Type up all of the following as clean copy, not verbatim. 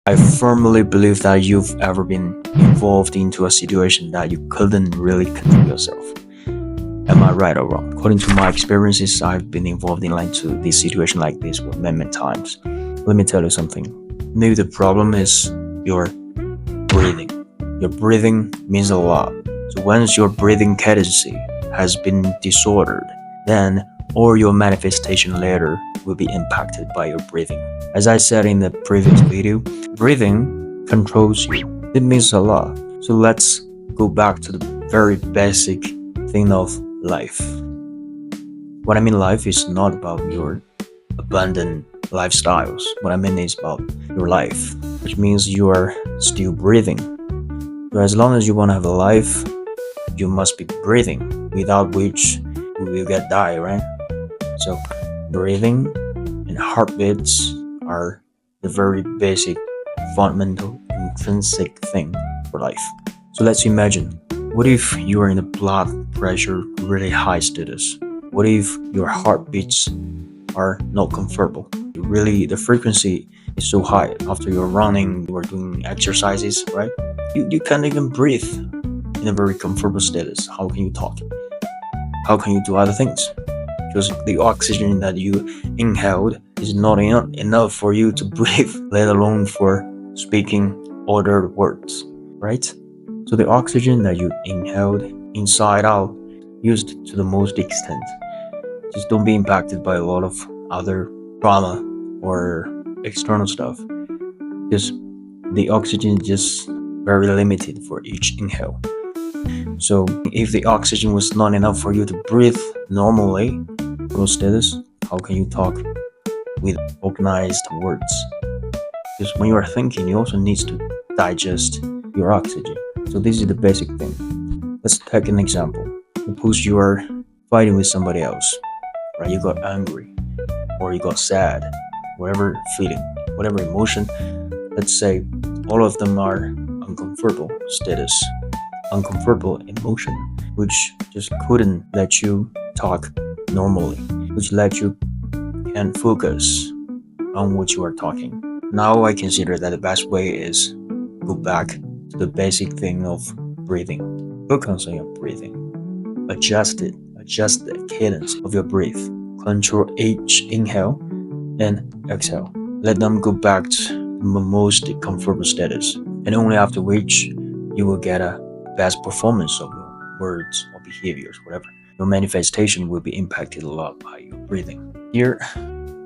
I firmly believe that you've ever been involved into a situation that you couldn't really control yourself. Am I right or wrong? According to my experiences, I've been involved in this situation like this many times. Let me tell you something. Maybe the problem is your breathing. Your breathing means a lot. So once your breathing cadence has been disordered, then all your manifestation later will be impacted by your breathing. As I said in the previous video, breathing controls you. It means a lot. So let's go back to the very basic thing of life. What I mean life is not about your abundant lifestyles. What I mean is about your life, which means you are still breathing. So as long as you want to have a life, you must be breathing, without which you will die, right? So breathing and heartbeats are the very basic, fundamental, intrinsic thing for life. So let's imagine, what if you are in a blood pressure really high status? What if your heartbeats are not comfortable? Really, the frequency is so high. After you're running, you are doing exercises, right? You can't even breathe in a very comfortable status. How can you talk? How can you do other things? Because the oxygen that you inhaled is not enough for you to breathe, let alone for speaking other words, right? So the oxygen that you inhaled inside out, used to the most extent. Just don't be impacted by a lot of other trauma or external stuff, because the oxygen is just very limited for each inhale. So if the oxygen was not enough for you to breathe normally, those status, how can you talk with organized words? Because when you are thinking, you also need to digest your oxygen. So this is the basic thing. Let's take an example. Suppose you are fighting with somebody else, right? You got angry, or you got sad, whatever feeling, whatever emotion. Let's say all of them are uncomfortable status, uncomfortable emotion, which just couldn't let you talk normally, which let you can focus on what you are talking. Now I consider that the best way is go back to the basic thing of breathing. Focus on your breathing. Adjust the cadence of your breath. Control each inhale and exhale. Let them go back to the most comfortable status, and only after which you will get a best performance of your words or behaviors, whatever. Your manifestation will be impacted a lot by your breathing. Here,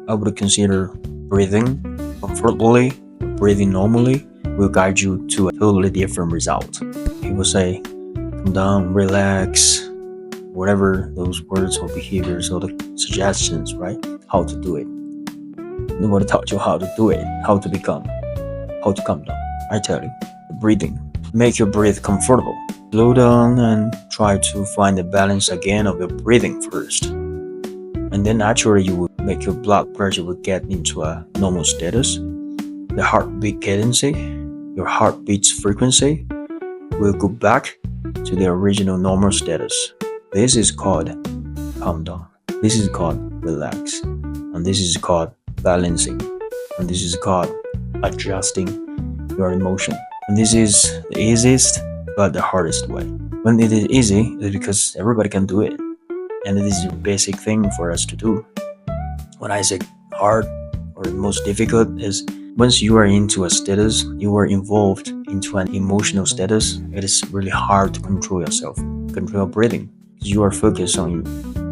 I would consider breathing comfortably, breathing normally will guide you to a totally different result. People say, calm down, relax, whatever those words or behaviors or the suggestions, right? How to do it. Nobody taught you how to do it, how to calm down. I tell you, breathing. Make your breath comfortable. Slow down and try to find the balance again of your breathing first. And then naturally you will make your blood pressure will get into a normal status. The heartbeat cadence, your heartbeat's frequency will go back to the original normal status. This is called calm down. This is called relax. And this is called balancing. And this is called adjusting your emotion. And this is the easiest but the hardest way. When it is easy, it's because everybody can do it. And it is a basic thing for us to do. When I say hard or most difficult is once you are into a status, you are involved into an emotional status, it is really hard to control yourself, control your breathing. You are focused on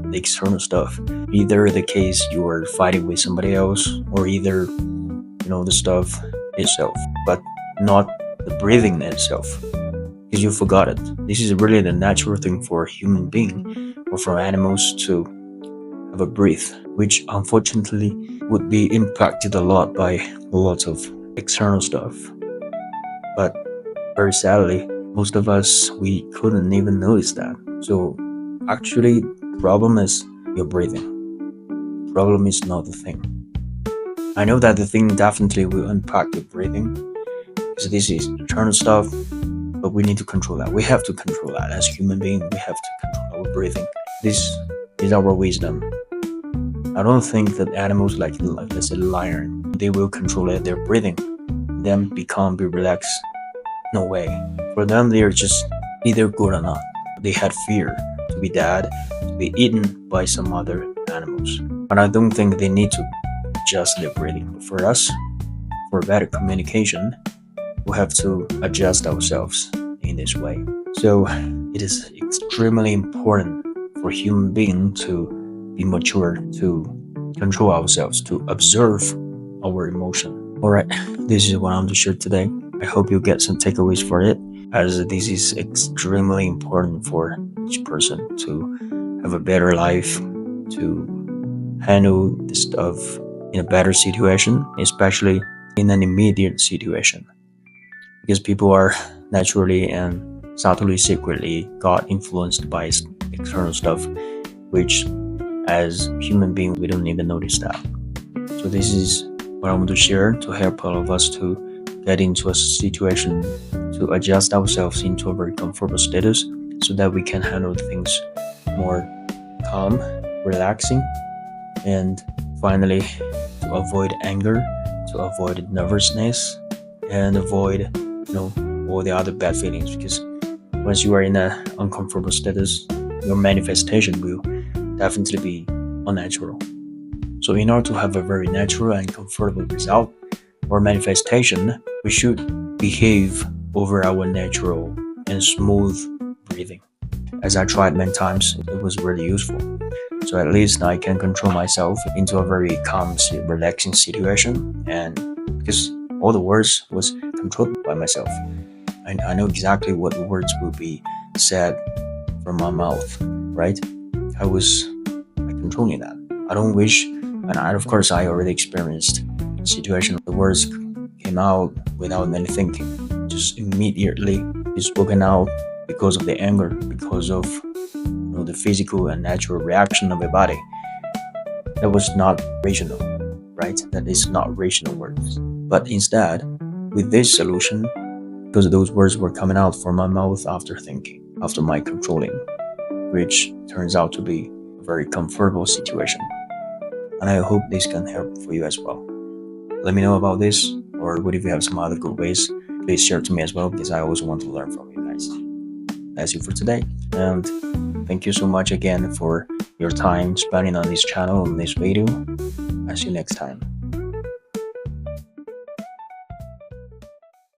the external stuff. Either the case you are fighting with somebody else, or either the stuff itself, but not the breathing itself, because you forgot it. This is really the natural thing for a human being or for animals to have a breath, which unfortunately would be impacted a lot by lots of external stuff. But very sadly, most of us, we couldn't even notice that. So actually, the problem is your breathing. The problem is not the thing. I know that the thing definitely will impact your breathing, because this is internal stuff, but we need to control that. We have to control that. As human beings, we have to control our breathing. This is our wisdom. I don't think that animals like let's say lion, they will control their breathing. them become be relaxed. No way. For them, they are just either good or not. They had fear to be dead, to be eaten by some other animals. But I don't think they need to adjust their breathing. For us, for better communication, we have to adjust ourselves in this way. So it is extremely important for human beings to be mature, to control ourselves, to observe our emotion. Alright, this is what I'm to share today. I hope you get some takeaways for it, as this is extremely important for each person to have a better life, to handle this stuff in a better situation, especially in an immediate situation. Because people are naturally and subtly, secretly got influenced by external stuff, which as human beings we don't even notice that. So this is what I want to share to help all of us to get into a situation, to adjust ourselves into a very comfortable status, so that we can handle things more calm, relaxing, and finally to avoid anger, to avoid nervousness, and avoid all the other bad feelings. Because once you are in an uncomfortable status, your manifestation will definitely be unnatural. So in order to have a very natural and comfortable result or manifestation, we should behave over our natural and smooth breathing. As I tried many times, it was really useful. So at least I can control myself into a very calm, relaxing situation. And because all the words was controlled by myself, I know exactly what words will be said from my mouth, right? I was controlling that. I don't wish, and of course I already experienced a situation the words came out without any thinking, just immediately spoken out because of the anger, because of the physical and natural reaction of the body. That was not rational, right? That is not rational words. But instead, with this solution, because those words were coming out from my mouth after thinking, after my controlling, which turns out to be a very comfortable situation. And I hope this can help for you as well. Let me know about this, or what if you have some other good ways, please share to me as well, because I always want to learn from you guys. That's it for today, and thank you so much again for your time spending on this channel, on this video. I'll see you next time.